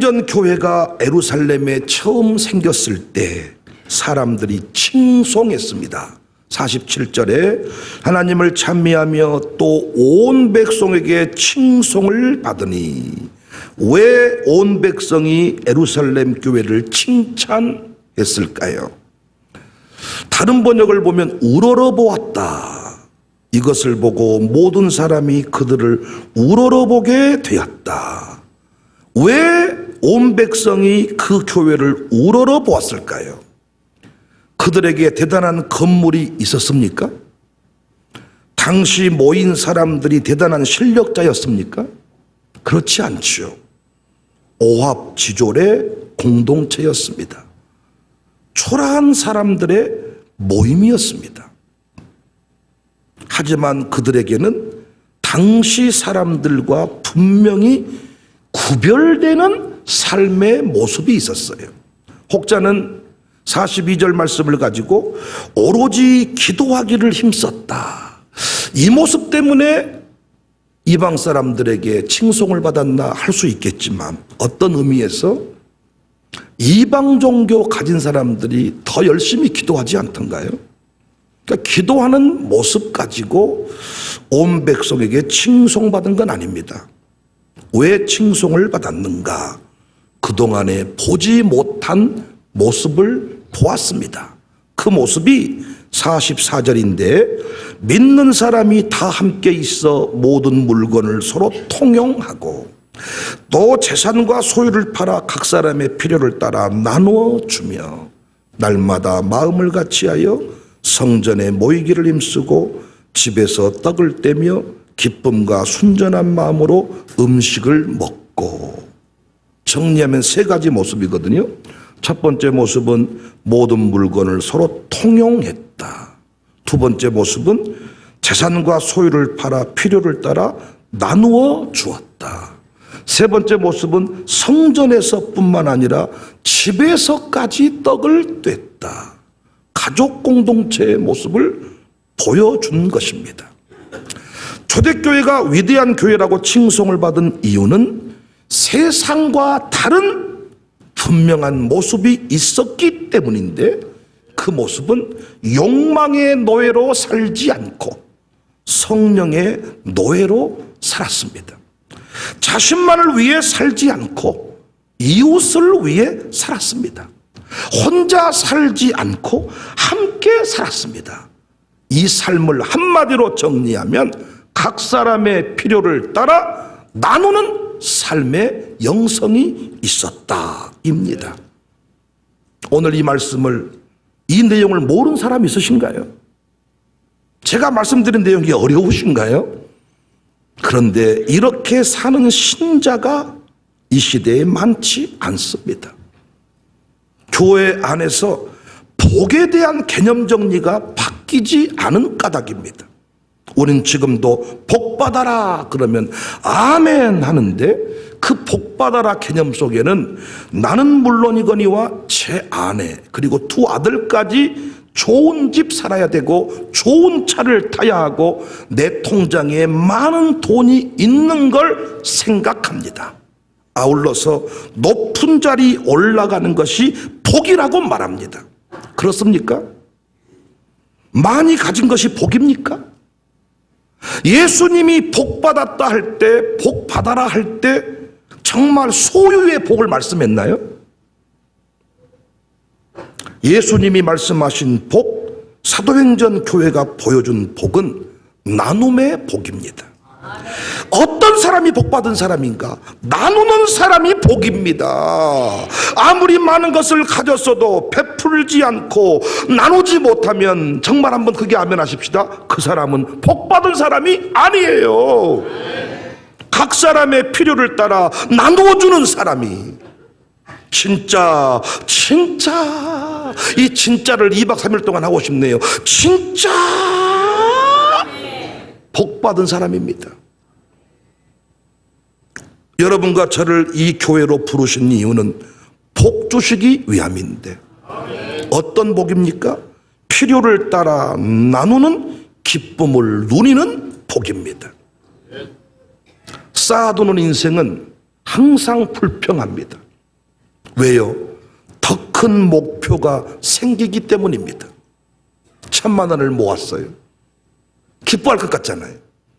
사도행전 교회가 예루살렘에 처음 생겼을 때 사람들이 칭송했습니다. 47절에 하나님을 찬미하며 또 온 백성에게 칭송을 받으니, 왜 온 백성이 예루살렘 교회를 칭찬했을까요? 다른 번역을 보면 우러러보았다. 이것을 보고 모든 사람이 그들을 우러러보게 되었다. 왜 온 백성이 그 교회를 우러러보았을까요? 그들에게 대단한 건물이 있었습니까? 당시 모인 사람들이 대단한 실력자였습니까? 그렇지 않죠. 오합지졸의 공동체였습니다. 초라한 사람들의 모임이었습니다. 하지만 그들에게는 당시 사람들과 분명히 구별되는 삶의 모습이 있었어요. 혹자는 42절 말씀을 가지고 오로지 기도하기를 힘썼다, 이 모습 때문에 이방 사람들에게 칭송을 받았나 할 수 있겠지만, 어떤 의미에서 이방 종교 가진 사람들이 더 열심히 기도하지 않던가요? 그러니까 기도하는 모습 가지고 온 백성에게 칭송받은 건 아닙니다. 왜 칭송을 받았는가? 그동안에 보지 못한 모습을 보았습니다. 그 모습이 44절인데, 믿는 사람이 다 함께 있어 모든 물건을 서로 통용하고 또 재산과 소유를 팔아 각 사람의 필요를 따라 나누어 주며 날마다 마음을 같이하여 성전에 모이기를 힘쓰고 집에서 떡을 떼며 기쁨과 순전한 마음으로 음식을 먹고. 정리하면 세 가지 모습이거든요. 첫 번째 모습은 모든 물건을 서로 통용했다. 두 번째 모습은 재산과 소유를 팔아 필요를 따라 나누어 주었다. 세 번째 모습은 성전에서뿐만 아니라 집에서까지 떡을 뗐다. 가족 공동체의 모습을 보여준 것입니다. 초대교회가 위대한 교회라고 칭송을 받은 이유는 세상과 다른 분명한 모습이 있었기 때문인데, 그 모습은 욕망의 노예로 살지 않고 성령의 노예로 살았습니다. 자신만을 위해 살지 않고 이웃을 위해 살았습니다. 혼자 살지 않고 함께 살았습니다. 이 삶을 한마디로 정리하면 각 사람의 필요를 따라 나누는 삶의 영성이 있었다입니다. 오늘 이 말씀을, 이 내용을 모르는 사람이 있으신가요? 제가 말씀드린 내용이 어려우신가요? 그런데 이렇게 사는 신자가 이 시대에 많지 않습니다. 교회 안에서 복에 대한 개념 정리가 바뀌지 않은 까닭입니다. 우린 지금도 복 받아라 그러면 아멘 하는데, 그 복 받아라 개념 속에는 나는 물론이거니와 제 아내 그리고 두 아들까지 좋은 집 살아야 되고 좋은 차를 타야 하고 내 통장에 많은 돈이 있는 걸 생각합니다. 아울러서 높은 자리 올라가는 것이 복이라고 말합니다. 그렇습니까? 많이 가진 것이 복입니까? 예수님이 복 받았다 할 때, 복 받아라 할 때 정말 소유의 복을 말씀했나요? 예수님이 말씀하신 복, 사도행전 교회가 보여준 복은 나눔의 복입니다. 어떤 사람이 복 받은 사람인가? 나누는 사람이 복입니다. 아무리 많은 것을 가졌어도 베풀지 않고 나누지 못하면 정말 한번 그게 아멘 하십시다. 그 사람은 복 받은 사람이 아니에요. 각 사람의 필요를 따라 나누어주는 사람이 진짜 이 진짜를 2박 3일 동안 하고 싶네요. 진짜 복 받은 사람입니다. 여러분과 저를 이 교회로 부르신 이유는 복 주시기 위함인데, 어떤 복입니까? 필요를 따라 나누는 기쁨을 누리는 복입니다. 쌓아두는 인생은 항상 불평합니다. 왜요? 더 큰 목표가 생기기 때문입니다. 1,000만 원을 모았어요. 기뻐할 것 같잖아요.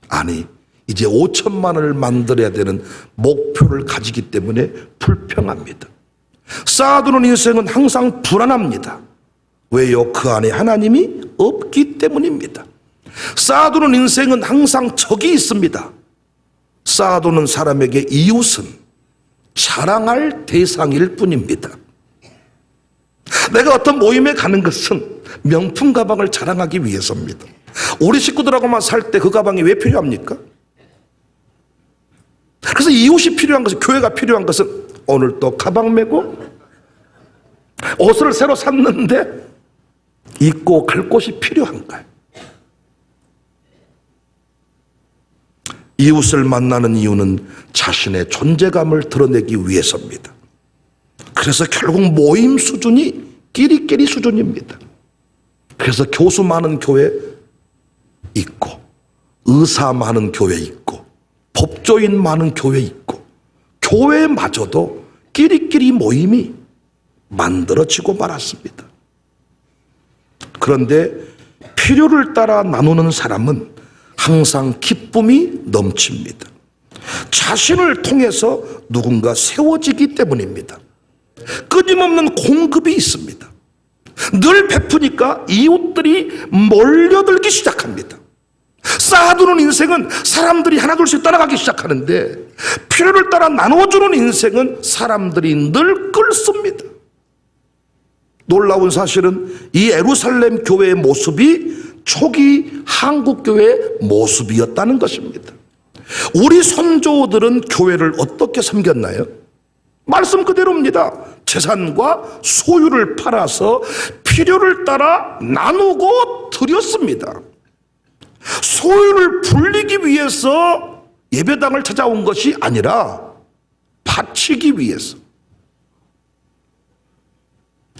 아니, 이제 5천만 원을 만들어야 되는 목표를 가지기 때문에 불평합니다. 쌓아두는 인생은 항상 불안합니다. 왜요? 그 안에 하나님이 없기 때문입니다. 쌓아두는 인생은 항상 적이 있습니다. 쌓아두는 사람에게 이웃은 자랑할 대상일 뿐입니다. 내가 어떤 모임에 가는 것은 명품 가방을 자랑하기 위해서입니다. 우리 식구들하고만 살 때 그 가방이 왜 필요합니까? 그래서 이웃이 필요한 것은, 교회가 필요한 것은 오늘 또 가방 메고 옷을 새로 샀는데 입고 갈 곳이 필요한 거예요. 이웃을 만나는 이유는 자신의 존재감을 드러내기 위해서입니다. 그래서 결국 모임 수준이 끼리끼리 수준입니다. 그래서 교수 많은 교회 있고, 의사 많은 교회 있고, 법조인 많은 교회 있고, 교회마저도 끼리끼리 모임이 만들어지고 말았습니다. 그런데 필요를 따라 나누는 사람은 항상 기쁨이 넘칩니다. 자신을 통해서 누군가 세워지기 때문입니다. 끊임없는 공급이 있습니다. 늘 베푸니까 이웃들이 몰려들기 시작합니다. 쌓아두는 인생은 사람들이 하나둘씩 따라가기 시작하는데, 필요를 따라 나눠주는 인생은 사람들이 늘 끌습니다. 놀라운 사실은 이 예루살렘 교회의 모습이 초기 한국 교회의 모습이었다는 것입니다. 우리 선조들은 교회를 어떻게 섬겼나요? 말씀 그대로입니다. 재산과 소유를 팔아서 필요를 따라 나누고 드렸습니다. 소유를 불리기 위해서 예배당을 찾아온 것이 아니라 바치기 위해서.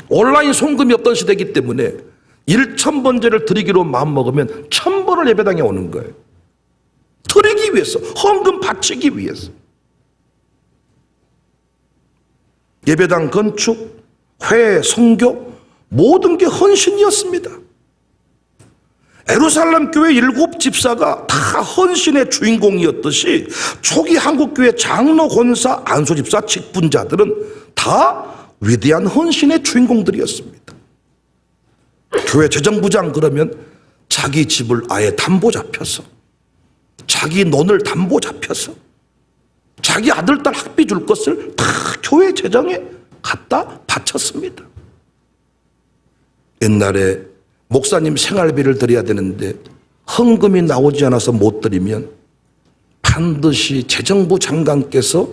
온라인 송금이 없던 시대이기 때문에 1,000번제를 드리기로 마음먹으면 1,000번을 예배당에 오는 거예요. 드리기 위해서, 헌금 바치기 위해서. 예배당 건축, 회, 선교, 모든 게 헌신이었습니다. 예루살렘 교회 7 집사가 다 헌신의 주인공이었듯이 초기 한국교회 장로, 권사, 안수 집사, 직분자들은 다 위대한 헌신의 주인공들이었습니다. 교회 재정부장 그러면 자기 집을 아예 담보 잡혀서, 자기 논을 담보 잡혀서, 자기 아들, 딸 학비 줄 것을 다 교회 재정에 갖다 바쳤습니다. 옛날에 목사님 생활비를 드려야 되는데 헌금이 나오지 않아서 못 드리면 반드시 재정부 장관께서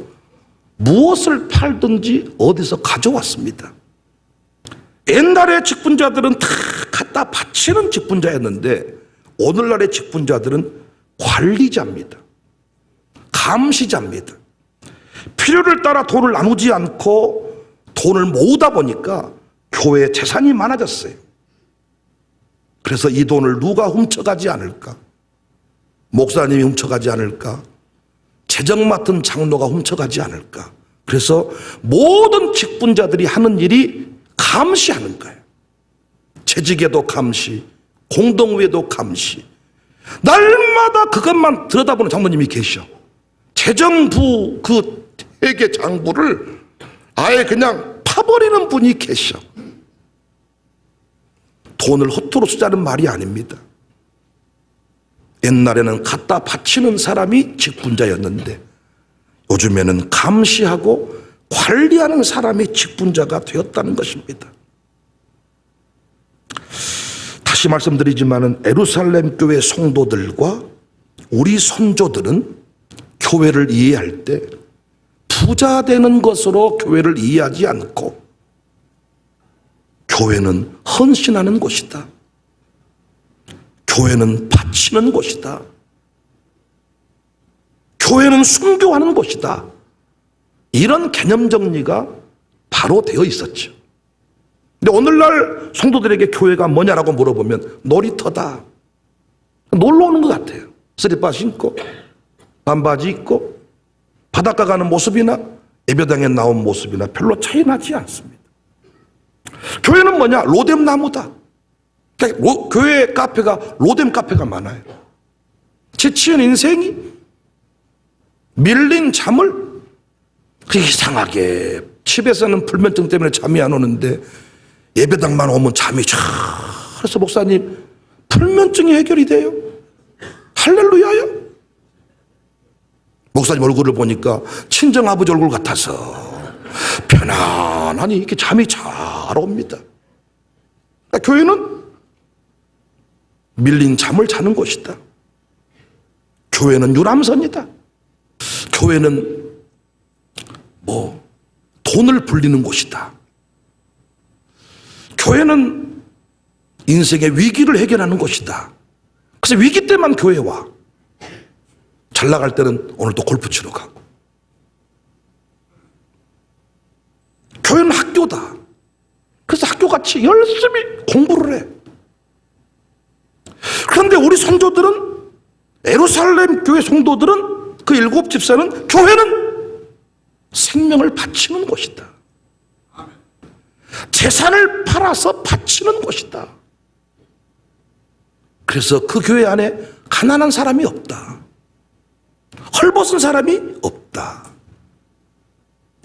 무엇을 팔든지 어디서 가져왔습니다. 옛날의 직분자들은 다 갖다 바치는 직분자였는데 오늘날의 직분자들은 관리자입니다. 감시자입니다. 필요를 따라 돈을 나누지 않고 돈을 모으다 보니까 교회에 재산이 많아졌어요. 그래서 이 돈을 누가 훔쳐가지 않을까? 목사님이 훔쳐가지 않을까? 재정 맡은 장로가 훔쳐가지 않을까? 그래서 모든 직분자들이 하는 일이 감시하는 거예요. 재직에도 감시, 공동회도 감시. 날마다 그것만 들여다보는 장로님이 계셔. 재정부 그 회계 장부를 아예 그냥 파버리는 분이 계셔. 돈을 허투루 쓰자는 말이 아닙니다. 옛날에는 갖다 바치는 사람이 직분자였는데 요즘에는 감시하고 관리하는 사람이 직분자가 되었다는 것입니다. 다시 말씀드리지만은 예루살렘 교회 성도들과 우리 선조들은 교회를 이해할 때 부자 되는 것으로 교회를 이해하지 않고 교회는 헌신하는 곳이다. 교회는 바치는 곳이다. 교회는 순교하는 곳이다. 이런 개념 정리가 바로 되어 있었죠. 근데 오늘날 성도들에게 교회가 뭐냐라고 물어보면 놀이터다. 놀러 오는 것 같아요. 쓰리빠 신고 반바지 입고 바닷가 가는 모습이나 예배당에 나온 모습이나 별로 차이 나지 않습니다. 교회는 뭐냐? 로뎀 나무다. 그러니까 교회 카페가 로뎀 카페가 많아요. 지치는 인생이 밀린 잠을 이상하게 집에서는 불면증 때문에 잠이 안 오는데 예배당만 오면 잠이 쫙. 그래서 목사님 불면증이 해결이 돼요? 할렐루야요? 목사님 얼굴을 보니까 친정아버지 얼굴 같아서 편안하니 이렇게 잠이 잘 옵니다. 그러니까 교회는 밀린 잠을 자는 곳이다. 교회는 유람선이다. 교회는 돈을 불리는 곳이다. 교회는 인생의 위기를 해결하는 곳이다. 그래서 위기 때만 교회에 와. 잘 나갈 때는 오늘도 골프 치러 가고. 교회는 학교다. 그래서 학교같이 열심히 공부를 해. 그런데 우리 성도들은, 예루살렘 교회 성도들은, 그 7 집사는, 교회는 생명을 바치는 곳이다. 재산을 팔아서 바치는 곳이다. 그래서 그 교회 안에 가난한 사람이 없다. 헐벗은 사람이 없다.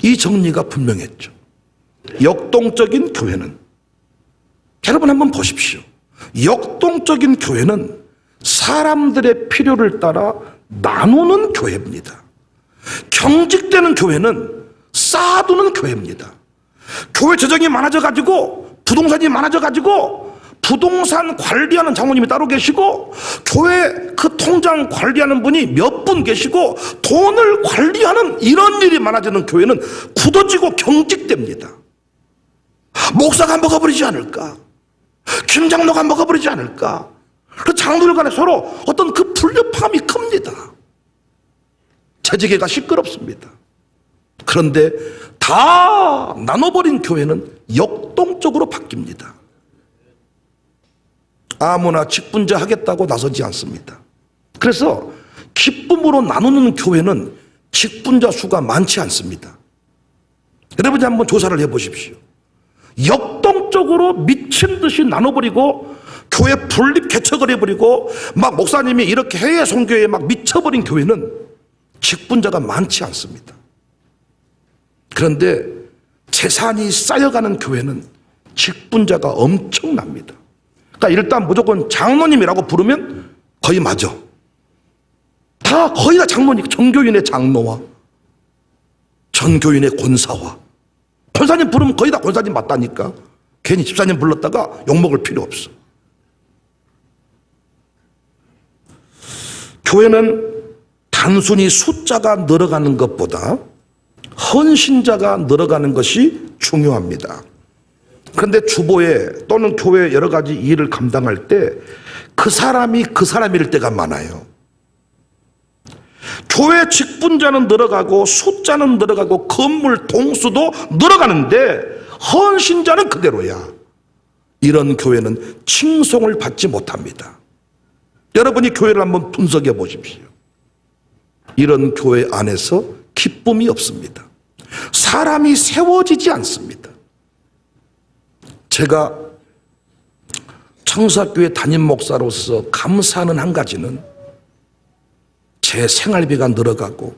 이 정리가 분명했죠. 역동적인 교회는, 여러분 한번 보십시오. 역동적인 교회는 사람들의 필요를 따라 나누는 교회입니다. 경직되는 교회는 쌓아두는 교회입니다. 교회 재정이 많아져가지고, 부동산이 많아져가지고, 부동산 관리하는 장모님이 따로 계시고, 교회 그 통장 관리하는 분이 몇 분 계시고, 돈을 관리하는 이런 일이 많아지는 교회는 굳어지고 경직됩니다. 목사가 먹어버리지 않을까? 김 장로가 먹어버리지 않을까? 그 장로들 간에 서로 어떤 그 불협화음이 큽니다. 재직회가 시끄럽습니다. 그런데 다 나눠버린 교회는 역동적으로 바뀝니다. 아무나 직분자 하겠다고 나서지 않습니다. 그래서 기쁨으로 나누는 교회는 직분자 수가 많지 않습니다. 여러분이 한번 조사를 해보십시오. 역동적으로 미친 듯이 나눠버리고 교회 분립 개척을 해버리고 막 목사님이 이렇게 해외 선교에 막 미쳐버린 교회는 직분자가 많지 않습니다. 그런데 재산이 쌓여가는 교회는 직분자가 엄청납니다. 그러니까 일단 무조건 장로님이라고 부르면 거의 맞아. 거의 다 장로님, 전교인의 장로와 전교인의 권사와, 권사님 부르면 거의 다 권사님 맞다니까. 괜히 집사님 불렀다가 욕먹을 필요 없어. 교회는 단순히 숫자가 늘어가는 것보다 헌신자가 늘어가는 것이 중요합니다. 그런데 주보에 또는 교회 여러 가지 일을 감당할 때 그 사람이 그 사람일 때가 많아요. 교회 직분자는 늘어가고 숫자는 늘어가고 건물 동수도 늘어가는데 헌신자는 그대로야. 이런 교회는 칭송을 받지 못합니다. 여러분이 교회를 한번 분석해 보십시오. 이런 교회 안에서 기쁨이 없습니다. 사람이 세워지지 않습니다. 제가 청사교회 담임 목사로서 감사하는 한 가지는 제 생활비가 늘어가고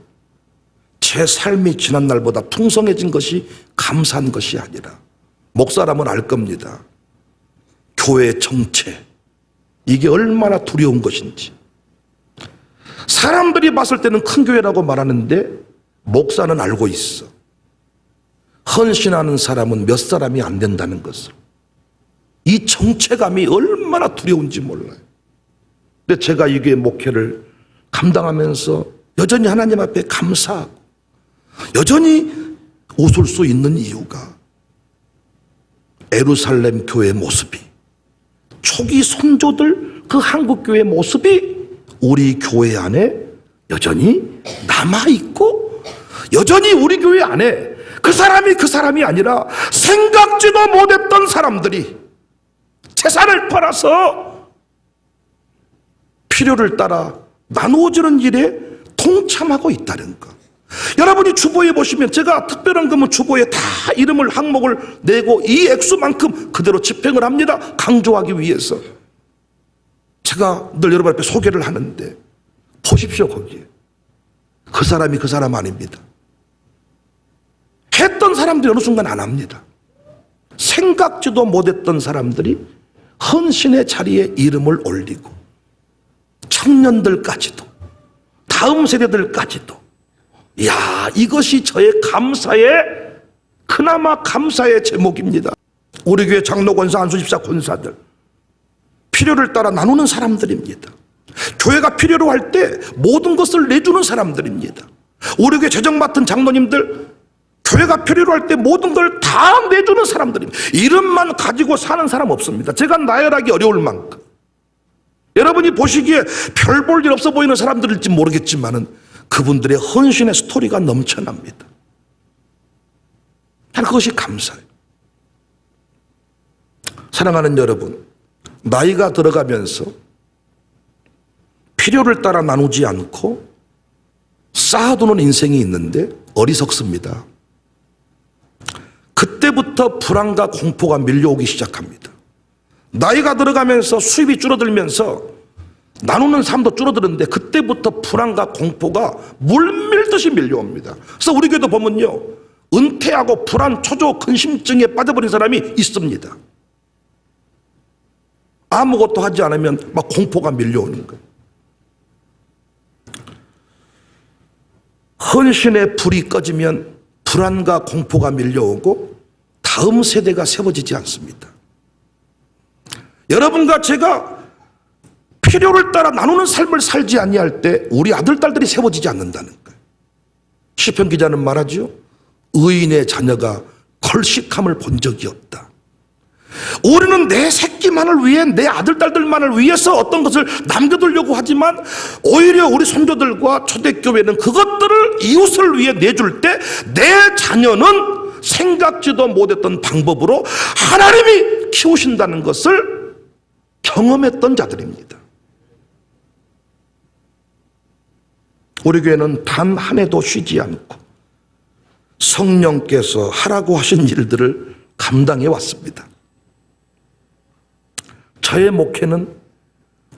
제 삶이 지난날보다 풍성해진 것이 감사한 것이 아니라, 목사라면 알 겁니다. 교회의 정체, 이게 얼마나 두려운 것인지. 사람들이 봤을 때는 큰 교회라고 말하는데 목사는 알고 있어. 헌신하는 사람은 몇 사람이 안 된다는 것을. 이 정체감이 얼마나 두려운지 몰라요. 근데 제가 이게 목회를 감당하면서 여전히 하나님 앞에 감사하고 여전히 웃을 수 있는 이유가, 예루살렘 교회의 모습이, 초기 선조들 그 한국교회의 모습이 우리 교회 안에 여전히 남아있고, 여전히 우리 교회 안에 그 사람이 아니라 생각지도 못했던 사람들이 재산을 팔아서 필요를 따라 나누어지는 일에 동참하고 있다는 것. 여러분이 주보에 보시면 제가 특별한 거면 주보에 다 이름을 항목을 내고 이 액수만큼 그대로 집행을 합니다. 강조하기 위해서. 제가 늘 여러분 앞에 소개를 하는데 보십시오. 거기에 그 사람이 그 사람 아닙니다. 했던 사람들이 어느 순간 안 합니다. 생각지도 못했던 사람들이 헌신의 자리에 이름을 올리고 청년들까지도 다음 세대들까지도, 야, 이것이 저의 감사의, 그나마 감사의 제목입니다. 우리 교회 장로 권사, 안수집사 권사들 필요를 따라 나누는 사람들입니다. 교회가 필요로 할 때 모든 것을 내주는 사람들입니다. 우리 교회 재정 맡은 장로님들 교회가 필요로 할 때 모든 걸 다 내주는 사람들입니다. 이름만 가지고 사는 사람 없습니다. 제가 나열하기 어려울 만큼. 여러분이 보시기에 별 볼 일 없어 보이는 사람들일지 모르겠지만은 그분들의 헌신의 스토리가 넘쳐납니다. 나는 그것이 감사해요. 사랑하는 여러분, 나이가 들어가면서 필요를 따라 나누지 않고 쌓아두는 인생이 있는데 어리석습니다. 그때부터 불안과 공포가 밀려오기 시작합니다. 나이가 들어가면서 수입이 줄어들면서 나누는 삶도 줄어드는데 그때부터 불안과 공포가 물밀듯이 밀려옵니다. 그래서 우리 교회도 보면요, 은퇴하고 불안, 초조, 근심증에 빠져버린 사람이 있습니다. 아무것도 하지 않으면 막 공포가 밀려오는 거예요. 헌신의 불이 꺼지면 불안과 공포가 밀려오고 다음 세대가 세워지지 않습니다. 여러분과 제가 필요를 따라 나누는 삶을 살지 아니할 때 우리 아들, 딸들이 세워지지 않는다는 거예요. 시편 기자는 말하죠. 의인의 자녀가 걸식함을 본 적이 없다. 우리는 내 새끼만을 위해, 내 아들, 딸들만을 위해서 어떤 것을 남겨두려고 하지만 오히려 우리 손주들과 초대교회는 그것들을 이웃을 위해 내줄 때 내 자녀는 생각지도 못했던 방법으로 하나님이 키우신다는 것을 경험했던 자들입니다. 우리 교회는 단 한 해도 쉬지 않고 성령께서 하라고 하신 일들을 감당해 왔습니다. 저의 목회는,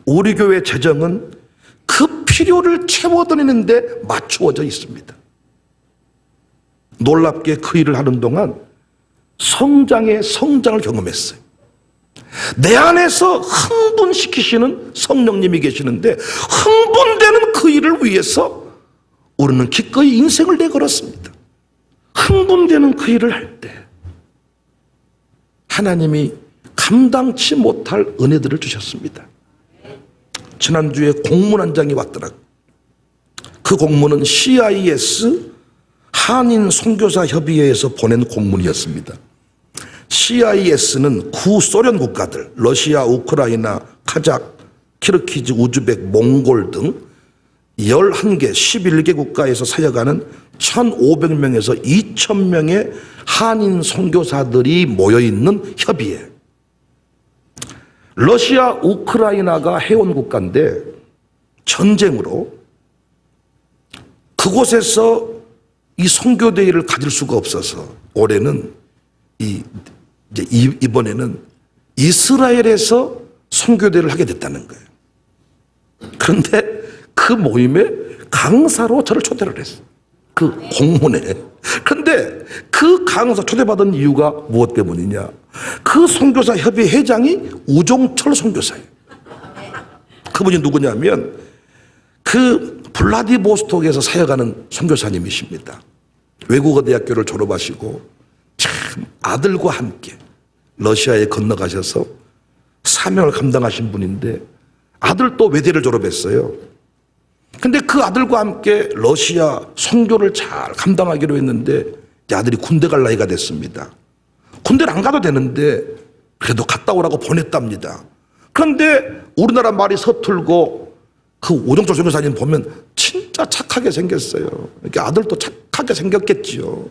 우리 교회 재정은 그 필요를 채워드리는데 맞추어져 있습니다. 놀랍게 그 일을 하는 동안 성장의 성장을 경험했어요. 내 안에서 흥분시키시는 성령님이 계시는데 흥분되는 그 일을 위해서 우리는 기꺼이 인생을 내걸었습니다. 흥분되는 그 일을 할 때 하나님이 감당치 못할 은혜들을 주셨습니다. 지난주에 공문 한 장이 왔더라고요. 그 공문은 CIS 한인 선교사 협의회에서 보낸 공문이었습니다. CIS는 구소련 국가들, 러시아, 우크라이나, 카자흐, 키르기즈, 우즈벡, 몽골 등 11개, 11개 국가에서 사역하는 1,500명에서 2,000명의 한인 선교사들이 모여있는 협의회. 러시아, 우크라이나가 해온 국가인데 전쟁으로 그곳에서 이 선교대회를 가질 수가 없어서 올해는 이번에는 이스라엘에서 선교대회를 하게 됐다는 거예요. 그런데 그 모임에 강사로 저를 초대를 했어요. 그 공문에. 그런데 그 강사 초대받은 이유가 무엇 때문이냐? 그 선교사 협의 회장이 우종철 선교사예요. 그분이 누구냐면 그 블라디보스톡에서 사역하는 선교사님이십니다. 외국어 대학교를 졸업하시고 참 아들과 함께 러시아에 건너가셔서 사명을 감당하신 분인데 아들도 외대를 졸업했어요. 근데 그 아들과 함께 러시아 선교를 잘 감당하기로 했는데 아들이 군대 갈 나이가 됐습니다. 군대를 안 가도 되는데 그래도 갔다 오라고 보냈답니다. 그런데 우리나라 말이 서툴고 그 오정철 선교사님 보면 진짜 착하게 생겼어요. 이렇게 아들도 착하게 생겼겠지요.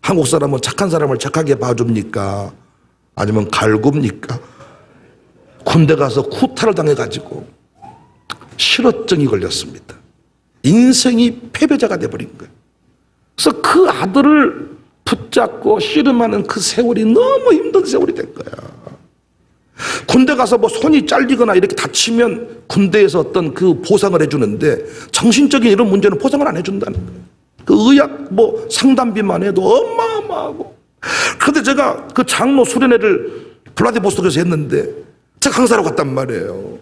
한국 사람은 착한 사람을 착하게 봐줍니까? 아니면 갈굽니까? 군대 가서 쿠타를 당해가지고 실어증이 걸렸습니다. 인생이 패배자가 돼버린 거예요. 그래서 그 아들을 붙잡고 씨름하는 그 세월이 너무 힘든 세월이 된 거야. 군대 가서 뭐 손이 잘리거나 이렇게 다치면 군대에서 어떤 그 보상을 해주는데 정신적인 이런 문제는 보상을 안 해준다는 거예요. 그 의학 뭐 상담비만 해도 어마어마하고. 그런데 제가 그 장로 수련회를 블라디보스토크에서 했는데 제가 강사로 갔단 말이에요.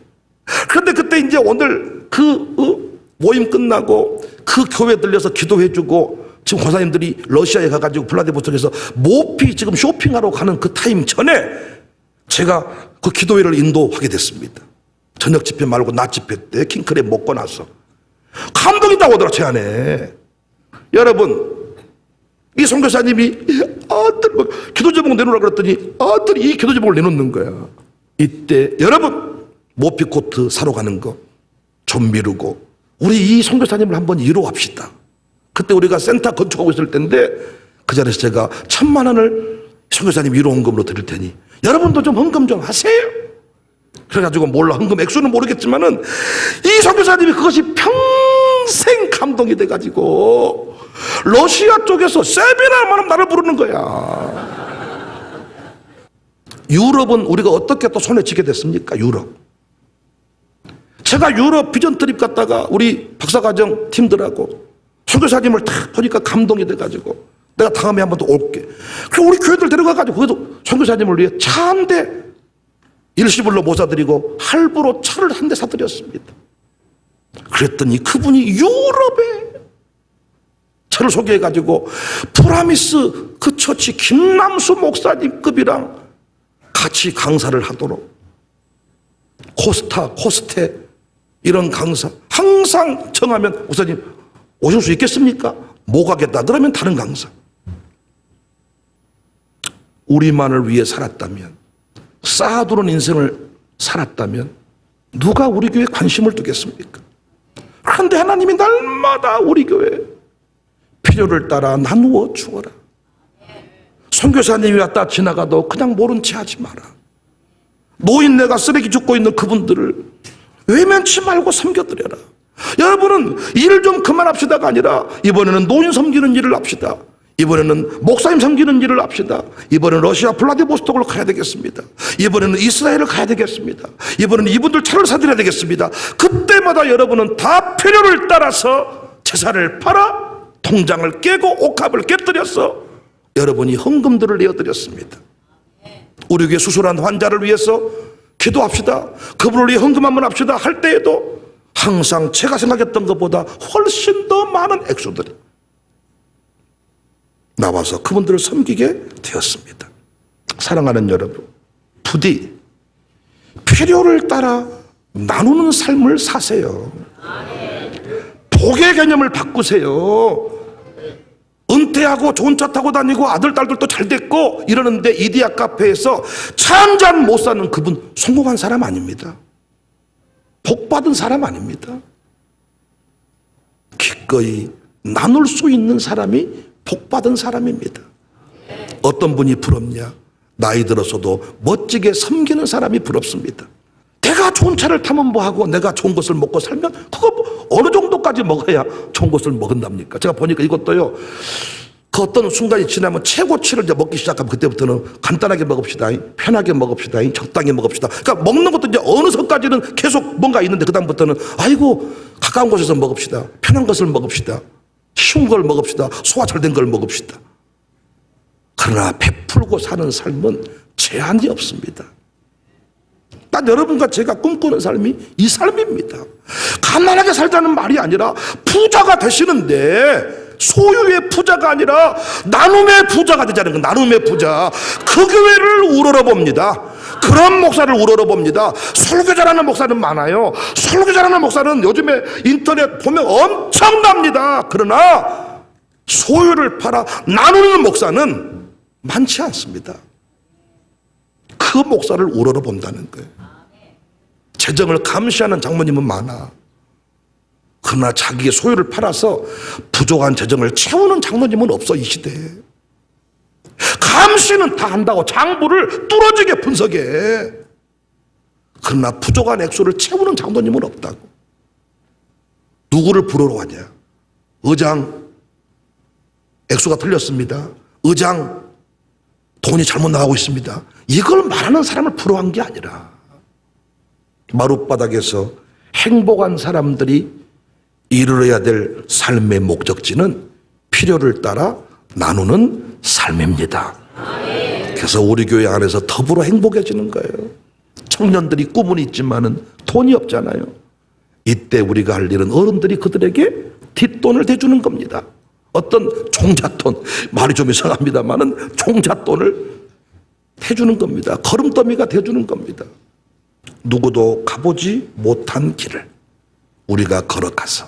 그런데 그때 이제 오늘 그 모임 끝나고 그 교회 들려서 기도해주고 지금 권사님들이 러시아에 가가지고 블라디보스토크에서 모피 지금 쇼핑하러 가는 그 타임 전에 제가 그 기도회를 인도하게 됐습니다. 저녁 집회 말고 낮 집회 때 킹크랩 먹고 나서 감동이 나오더라 제 안에. 여러분 이 선교사님이 아들 기도 제목 내놓으라 그랬더니 아들이 이 기도 제목을 내놓는 거야. 이때 여러분 모피코트 사러 가는 거 좀 미루고 우리 이 선교사님을 한번 위로합시다. 그때 우리가 센터 건축하고 있을 때인데 그 자리에서 제가 1,000만 원을 선교사님 위로 헌금으로 드릴 테니 여러분도 좀 헌금 좀 하세요. 그래가지고 몰라 헌금 액수는 모르겠지만은 이 선교사님이 그것이 평생 감동이 돼가지고 러시아 쪽에서 세미나만 나를 부르는 거야. 유럽은 우리가 어떻게 또 손에 쥐게 됐습니까? 유럽. 제가 유럽 비전 트립 갔다가 우리 박사과정 팀들하고 선교사님을 딱 보니까 감동이 돼가지고 내가 다음에 한 번 더 올게. 그리고 우리 교회들 데려가가지고 거기도 선교사님을 위해 차 한 대 일시불로 모사드리고 할부로 차를 한 대 사드렸습니다. 그랬더니 그분이 유럽에 저를 소개해가지고 프라미스 그 처치 김남수 목사님급이랑 같이 강사를 하도록 코스테 이런 강사 항상 정하면 목사님 오실 수 있겠습니까? 못 가겠다. 그러면 다른 강사. 우리만을 위해 살았다면 쌓아두는 인생을 살았다면 누가 우리 교회에 관심을 두겠습니까? 그런데 하나님이 날마다 우리 교회 필요를 따라 나누어 주어라. 선교사님이 왔다 지나가도 그냥 모른 채 하지 마라. 노인네가 쓰레기 줍고 있는 그분들을 외면치 말고 섬겨드려라. 여러분은 일 좀 그만합시다가 아니라 이번에는 노인 섬기는 일을 합시다. 이번에는 목사님 섬기는 일을 합시다. 이번에는 러시아 블라디보스토크로 가야 되겠습니다. 이번에는 이스라엘을 가야 되겠습니다. 이번에는 이분들 차를 사드려야 되겠습니다. 그때마다 여러분은 다 필요를 따라서 제사를 팔아 통장을 깨고 옥합을 깨뜨려서 여러분이 헌금들을 내어드렸습니다. 우리 교회 수술한 환자를 위해서 기도합시다. 그분을 위해 헌금 한번 합시다 할 때에도 항상 제가 생각했던 것보다 훨씬 더 많은 액수들이 나와서 그분들을 섬기게 되었습니다. 사랑하는 여러분, 부디 필요를 따라 나누는 삶을 사세요. 복의 개념을 바꾸세요. 은퇴하고 좋은 차 타고 다니고 아들 딸들도 잘 됐고 이러는데 이디야 카페에서 차 한 잔 못 사는 그분 성공한 사람 아닙니다. 복 받은 사람 아닙니다. 기꺼이 나눌 수 있는 사람이 복 받은 사람입니다. 어떤 분이 부럽냐? 나이 들어서도 멋지게 섬기는 사람이 부럽습니다. 내가 좋은 차를 타면 뭐하고 내가 좋은 것을 먹고 살면 그거 뭐 어느 정도까지 먹어야 좋은 것을 먹은답니까? 제가 보니까 이것도요, 그 어떤 순간이 지나면 최고치를 이제 먹기 시작하면 그때부터는 간단하게 먹읍시다, 편하게 먹읍시다, 적당히 먹읍시다. 그러니까 먹는 것도 이제 어느 선까지는 계속 뭔가 있는데 그다음부터는 아이고 가까운 곳에서 먹읍시다, 편한 것을 먹읍시다, 쉬운 걸 먹읍시다, 소화 잘 된 걸 먹읍시다. 그러나 베풀고 사는 삶은 제한이 없습니다. 난 여러분과 제가 꿈꾸는 삶이 이 삶입니다. 가난하게 살자는 말이 아니라 부자가 되시는데 소유의 부자가 아니라 나눔의 부자가 되자는 거. 나눔의 부자. 그 교회를 우러러봅니다. 그런 목사를 우러러봅니다. 설교 잘하는 목사는 많아요. 설교 잘하는 목사는 요즘에 인터넷 보면 엄청납니다. 그러나 소유를 팔아 나누는 목사는 많지 않습니다. 그 목사를 우러러본다는 거예요. 재정을 감시하는 장모님은 많아. 그러나 자기의 소유를 팔아서 부족한 재정을 채우는 장로님은 없어, 이 시대에. 감시는 다 한다고 장부를 뚫어지게 분석해. 그러나 부족한 액수를 채우는 장로님은 없다고. 누구를 부러워하냐? 의장, 액수가 틀렸습니다. 의장 돈이 잘못 나가고 있습니다. 이걸 말하는 사람을 부러워한 게 아니라 마룻바닥에서 행복한 사람들이 이루어야 될 삶의 목적지는 필요를 따라 나누는 삶입니다. 그래서 우리 교회 안에서 더불어 행복해지는 거예요. 청년들이 꿈은 있지만은 돈이 없잖아요. 이때 우리가 할 일은 어른들이 그들에게 뒷돈을 대주는 겁니다. 어떤 종잣돈, 말이 좀 이상합니다만은 종잣돈을 대주는 겁니다. 걸음더미가 대주는 겁니다. 누구도 가보지 못한 길을 우리가 걸어가서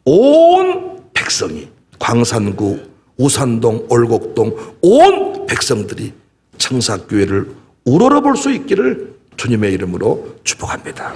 온 백성이, 광산구, 우산동, 올곡동 온 백성들이 청사교회를 우러러볼 수 있기를 주님의 이름으로 축복합니다.